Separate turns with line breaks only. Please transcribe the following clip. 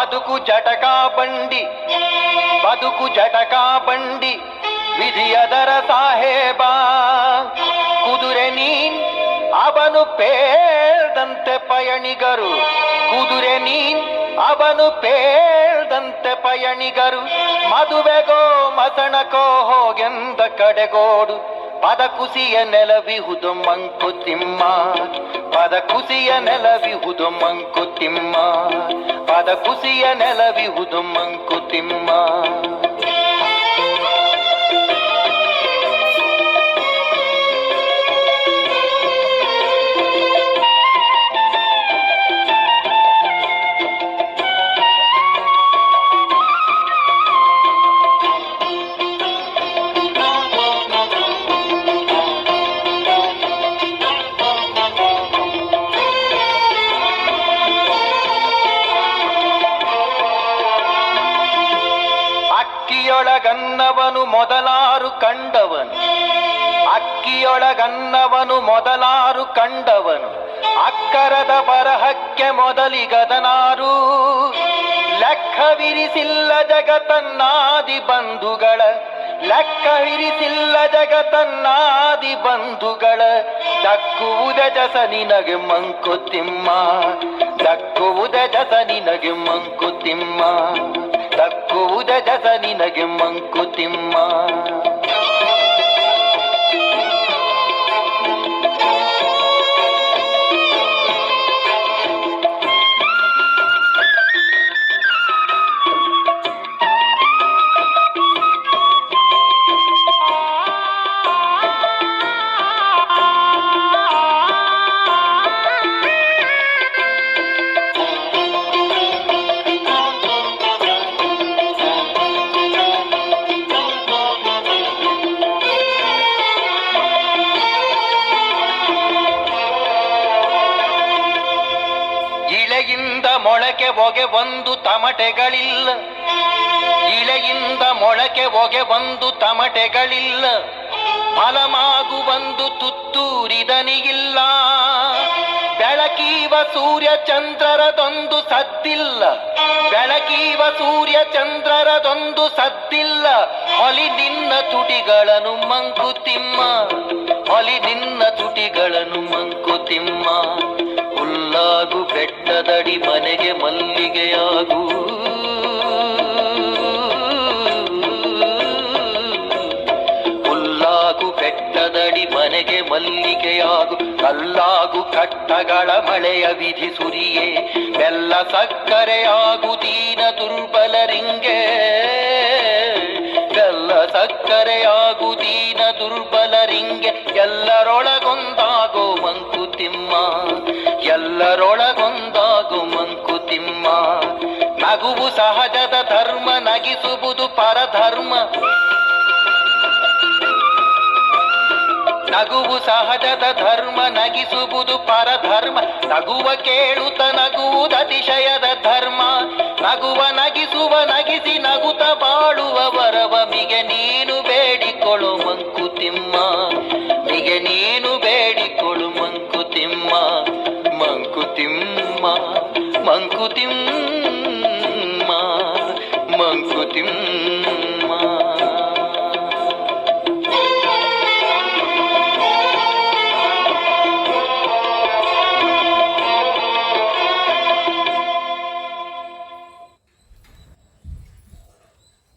ಬದುಕು ಜಟಕಾ ಬಂಡಿ, ಬದುಕು ಜಟಕಾ ಬಂಡಿ, ವಿಧಿಯದರ ಸಾಹೇಬ. ಕುದುರೆ ನೀನ್ ಅವನು ಪೇಳ್ದಂತೆ ಪಯಣಿಗರು, ಕುದುರೆ ನೀನ್ ಅವನು ಪೇಳ್ದಂತೆ ಪಯಣಿಗರು. ಮದುವೆಗೋ ಮಸಣಕೋ ಹೋಗೆಂದ ಕಡೆಗೋಡು, ಪದ ಕುಸಿಯ ನೆಲವಿಹುದು ಮಂಕುತಿಮ್ಮ, ಪದ ಕುಸಿಯ ನೆಲವಿಹುದು ಮಂಕುತಿಮ್ಮ, ಪದ ಕುಸಿಯ ನೆಲವಿಹುದು ಮಂಕುತಿಮ್ಮ. ಅಕ್ಕಿಯೊಳಗನ್ನವನು ಮೊದಲಾರು ಕಂಡವನು, ಅಕ್ಕಿಯೊಳಗನ್ನವನು ಮೊದಲಾರು ಕಂಡವನು, ಅಕ್ಕರದ ಬರಹಕ್ಕೆ ಮೊದಲಿಗದನಾರು. ಲೆಕ್ಕವಿರಿಸಿಲ್ಲ ಜಗತನ್ನಾದಿ ಬಂಧುಗಳ, ಲೆಕ್ಕವಿರಿಸಿಲ್ಲ ಜಗತನ್ನಾದಿ ಬಂಧುಗಳ. ದಕ್ಕುವುದ ಜಸ ನಿನಗೆ ಮಂಕುತಿಮ್ಮ, ದಕ್ಕುವುದ ಜಸ ನಿನಗೆ ಮಂಕುತಿಮ್ಮ, ದಕ್ಕುವುದ ಜಸ ನಿನಗೆ ಮಂಕುತಿಮ್ಮ. ಇಳೆಯಿಂದ ಮೊಳಕೆ ಒಗೆ ಒಂದು ತಮಟೆಗಳಿಲ್ಲ, ಇಳೆಯಿಂದ ಮೊಳಕೆ ಒಗೆ ಒಂದು ತಮಟೆಗಳಿಲ್ಲ. ಫಲಮಾಗು ಒಂದು ತುತ್ತೂರಿದನಿಗಿಲ್ಲ. ಬೆಳಕೀವ ಸೂರ್ಯ ಚಂದ್ರರದೊಂದು ಸದ್ದಿಲ್ಲ, ಬೆಳಕೀವ ಸೂರ್ಯ ಚಂದ್ರರದೊಂದು ಸದ್ದಿಲ್ಲ. ಹೊಲಿ ನಿನ್ನ ತುಟಿಗಳನ್ನು ಮಂಕುತಿಮ್ಮ, ಹೊಲಿ ನಿನ್ನ ತುಟಿಗಳನ್ನು ಮಂಕುತಿಮ್ಮ. ಹುಲ್ಲಾಗು ಬೆಟ್ಟದಡಿ ಮನೆಗೆ ಮಲ್ಲಿಗೆಯಾಗು, ಹುಲ್ಲಾಗು ಬೆಟ್ಟದಡಿ ಮನೆಗೆ ಮಲ್ಲಿಗೆಯಾಗು. ಕಲ್ಲಾಗು ಕಟ್ಟಗಳ ಮಳೆಯ ವಿಧಿ ಸುರಿಯೇ, ಬೆಲ್ಲ ಸಕ್ಕರೆಯಾಗು ದೀನ ದುರ್ಬಲರಿಂಗೆ, ಬೆಲ್ಲ ಸಕ್ಕರೆಯಾಗು ದೀನ ದುರ್ಬಲರಿಂಗೆ. ಎಲ್ಲರೊಳಗೊಂದಾಗೋ ಮಂಕುತಿಮ್ಮ, ಎಲ್ಲರೊಳಗೊಂದಾಗು ಮಂಕುತಿಮ್ಮ. ನಗುವು ಸಹಜದ ಧರ್ಮ, ನಗಿಸುವುದು ಪರಧರ್ಮ, ನಗುವು ಸಹಜದ ಧರ್ಮ, ನಗಿಸುವುದು ಪರಧರ್ಮ. ನಗುವ ಕೇಳುತ್ತ ನಗುವುದು ಅತಿಶಯದ ಧರ್ಮ, ನಗುವ ನಗಿಸುವ ನಗಿಸಿ ನಗುತ್ತ ಬಾಳುವ ವರವ. ಮಿಗೆ ನೀನು ಬೇಡಿಕೊಳ್ಳು ಮಂಕುತಿಮ್ಮ, ಮಿಗೆ ನೀನು ಬೇಡಿಕೊಳ್ಳು ಮಂಕುತಿಮ್ಮ, ಮಂಕುತಿಮ್ಮ, ಮಂಕುತಿಮ್ಮ, ಮಂಕುತಿಮ್ಮ.